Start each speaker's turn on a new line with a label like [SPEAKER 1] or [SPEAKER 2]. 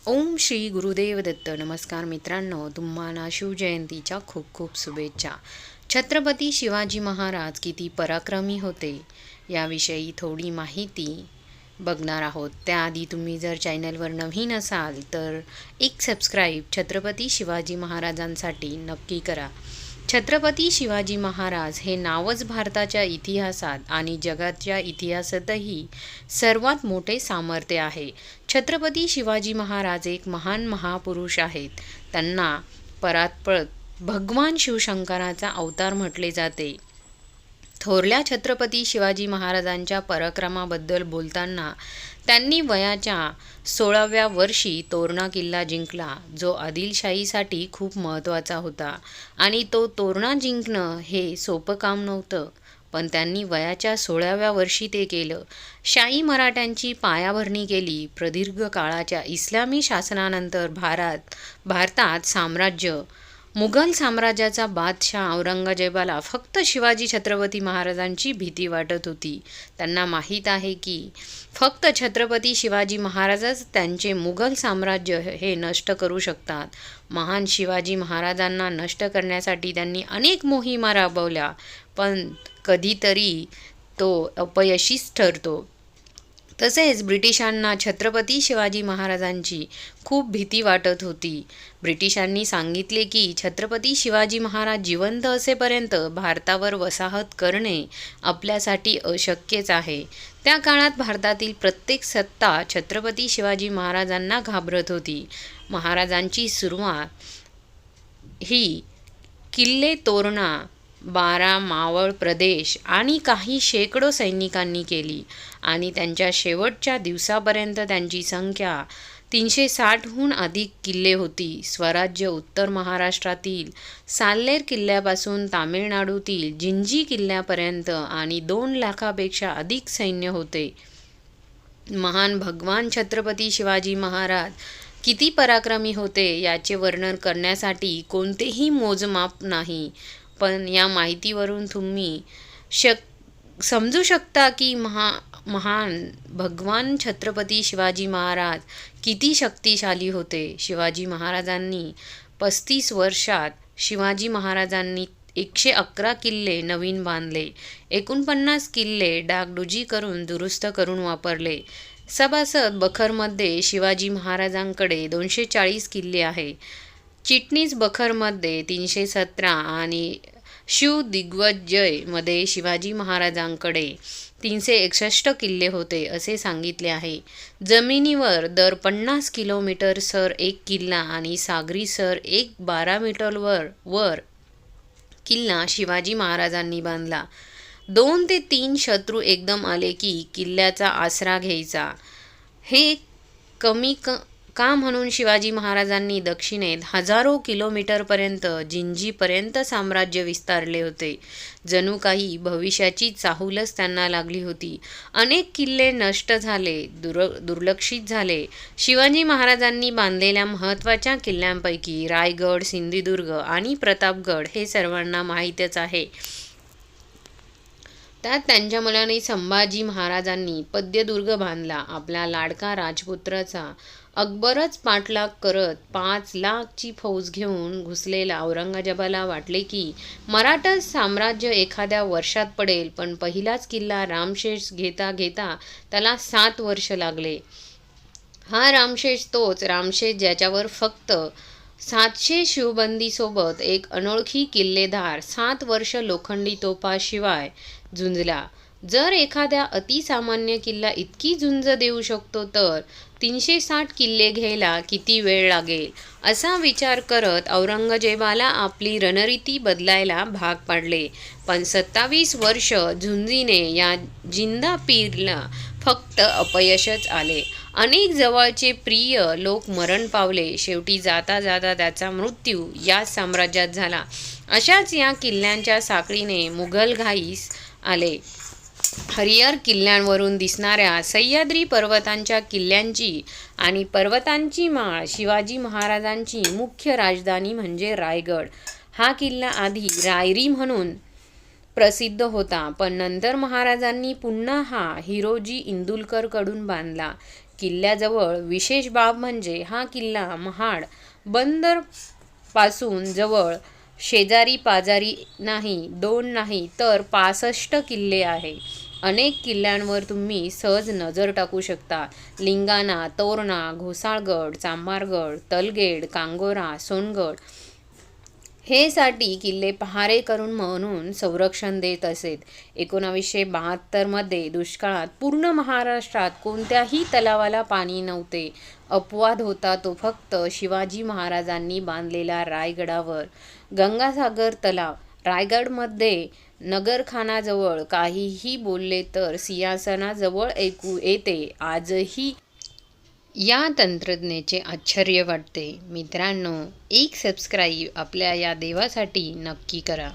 [SPEAKER 1] ओम श्री गुरुदेव दत्त. नमस्कार मित्रांनो, तुम्हाला शिवजयंतीच्या खूप खूप शुभेच्छा. छत्रपती शिवाजी महाराज किती पराक्रमी होते याविषयी थोडी माहिती बघणार आहोत. त्याआधी तुम्ही जर चॅनलवर नवीन असाल तर एक सबस्क्राईब छत्रपती शिवाजी महाराजांसाठी नक्की करा. छत्रपती शिवाजी महाराज हे नावच भारताच्या इतिहासात आणि जगाच्या इतिहासातही सर्वात मोठे सामर्थ्य आहे. छत्रपती शिवाजी महाराज एक महान महापुरुष आहेत. त्यांना परात्पर भगवान शिवशंकराचा अवतार म्हटले जाते. थोरल्या छत्रपती शिवाजी महाराजांच्या पराक्रमाबद्दल बोलताना त्यांनी वयाच्या 16व्या वर्षी तोरणा किल्ला जिंकला, जो आदिलशाहीसाठी खूप महत्त्वाचा होता. आणि तो तोरणा जिंकणं हे सोपं काम नव्हतं, पण त्यांनी वयाच्या 16व्या वर्षी ते केलं. शाही मराठ्यांची पायाभरणी केली. प्रदीर्घ काळाच्या इस्लामी शासनानंतर भारतात मुघल साम्राज्याचा बादशाह औरंगजेबाला फक्त शिवाजी छत्रपती महाराजांची भीती वाटत होती. त्यांना माहीत आहे की फक्त छत्रपती शिवाजी महाराजच त्यांचे मुघल साम्राज्य हे नष्ट करू शकतात. महान शिवाजी महाराजांना नष्ट करण्यासाठी त्यांनी अनेक मोहिमा राबवल्या, पण कधीतरी तो अपयशीच ठरतो. तसेच ब्रिटिशांना छत्रपती शिवाजी महाराजांची खूप भीती वाटत होती. ब्रिटिशांनी सांगितले की छत्रपती शिवाजी महाराज जिवंत असेपर्यंत भारतावर वसाहत करणे आपल्यासाठी अशक्यच आहे. त्या काळात भारतातील प्रत्येक सत्ता छत्रपती शिवाजी महाराजांना घाबरत होती. महाराजांची सुरुवात ही किल्ले तोरणा, 12 मावळ प्रदेश आणि काही शेकडो सैनिकांनी केली आणि त्यांच्या शेवटच्या दिवसापर्यंत त्यांची संख्या 360हून अधिक किल्ले होती. स्वराज्य उत्तर महाराष्ट्रातील साल्हेर किल्ल्यापासून तामिळनाडूतील जिंजी किल्ल्यापर्यंत आणि 2 लाखापेक्षा अधिक सैन्य होते. महान भगवान छत्रपती शिवाजी महाराज किती पराक्रमी होते याचे वर्णन करण्यासाठी कोणतेही मोजमाप नाही, पण या माहितीवरून तुम्ही समजू शकता की महान भगवान छत्रपती शिवाजी महाराज किती शक्तिशाली होते. शिवाजी महाराजांनी 35 वर्षात शिवाजी महाराजांनी 111 किल्ले नवीन बांधले. 49 किल्ले डागडुजी करून दुरुस्त करून वापरले. सभासद बखरमध्ये शिवाजी महाराजांकडे 240 किल्ले आहे. चिटणीस बखरमध्ये 317 आणि शिव दिग्विजय मध्ये शिवाजी महाराजांकडे 361 किल्ले होते असे सांगितले आहे. जमिनीवर दर 50 किलोमीटर सर एक किल्ला आणि सागरी सर 12 मीटर वर किल्ला शिवाजी महाराजांनी बांधला. 2 ते 3 शत्रू एकदम आले की किल्ल्याचा आसरा घ्यायचा. हे कमी का म्हणून शिवाजी महाराजांनी दक्षिणेत हजारो किलोमीटरपर्यंत जिंजीपर्यंत साम्राज्य विस्तारले होते. जणू काही भविष्याची चाहूलच त्यांना लागली होती. अनेक किल्ले नष्ट झाले, दुर्लक्षित झाले. शिवाजी महाराजांनी बांधलेल्या महत्त्वाच्या किल्ल्यांपैकी रायगड, सिंधुदुर्ग आणि प्रतापगड हे सर्वांना माहीतच आहे. त्यात त्यांच्या मुलाने संभाजी महाराजांनी पद्यदुर्ग बांधला. आपला लाडका राजपुत्राचा अकबरच पाठलाग करत 5 लाखची फौज घेऊन घुसलेला औरंगजेबाला वाटले की मराठा साम्राज्य एखाद्या वर्षात पडेल, पण पहिलाच किल्ला रामशेष घेता घेता त्याला 7 वर्ष लागले. हा रामशेष तोच रामशेष ज्याच्यावर फक्त 700 शिवबंदीसोबत एक अनोळखी किल्लेदार 7 वर्ष लोखंडी तोफाशिवाय झुंजला. जर एखाद्या अतिसामान्य किल्ला इतकी झुंज देऊ शकतो तर 360 किल्ले घ्यायला किती वेळ लागेल, असा विचार करत औरंगजेबाला आपली रणनीती बदलायला भाग पाडले. पण 27 वर्ष झुंजीने या जिंदा पीरला फक्त अपयशच आले. अनेक जवळचे प्रिय लोक मरण पावले. शेवटी जाता जाता त्याचा मृत्यू या साम्राज्यात झाला. अशाच या किल्ल्यांच्या साखळीने मुघलघाईस आले. हरिहर किल्ल्यांवरून दिसणाऱ्या सह्याद्री पर्वतांच्या किल्ल्यांची आणि पर्वतांची माळ शिवाजी महाराजांची मुख्य राजधानी म्हणजे रायगड. हा किल्ला आधी रायरी म्हणून प्रसिद्ध होता, पण नंतर महाराजांनी पुन्हा हा हिरोजी इंदुलकर कडून बांधला. किल्ल्याजवळ विशेष बाब म्हणजे हा किल्ला महाड बंदर पासून जवळ, शेजारी पाजारी नाही, 2 नाही तर 65 किल्ले आहे. अनेक किल्ल्यांवर तुम्ही सहज नजर टाकू शकता. लिंगाणा, तोरणा, घोसाळगड, चांभारगड, तलगेड, कांगोरा, सोनगड हे साठी किल्ले पहारेकरून म्हणून संरक्षण देत असेत. 1972 मध्ये दुष्काळात पूर्ण महाराष्ट्रात कोणत्याही तलावाला पाणी नव्हते. अपवाद होता तो फक्त शिवाजी महाराजांनी बांधलेला रायगडावर गंगासागर तलाव. रायगडमध्ये नगरखानाजवळ काहीही बोलले तर सिंहासनाजवळ ऐकू येते. आजही या तंत्रज्ञाचे आश्चर्य वाटते. मित्रांनो, एक सबस्क्राईब आपल्या या देवासाठी नक्की करा.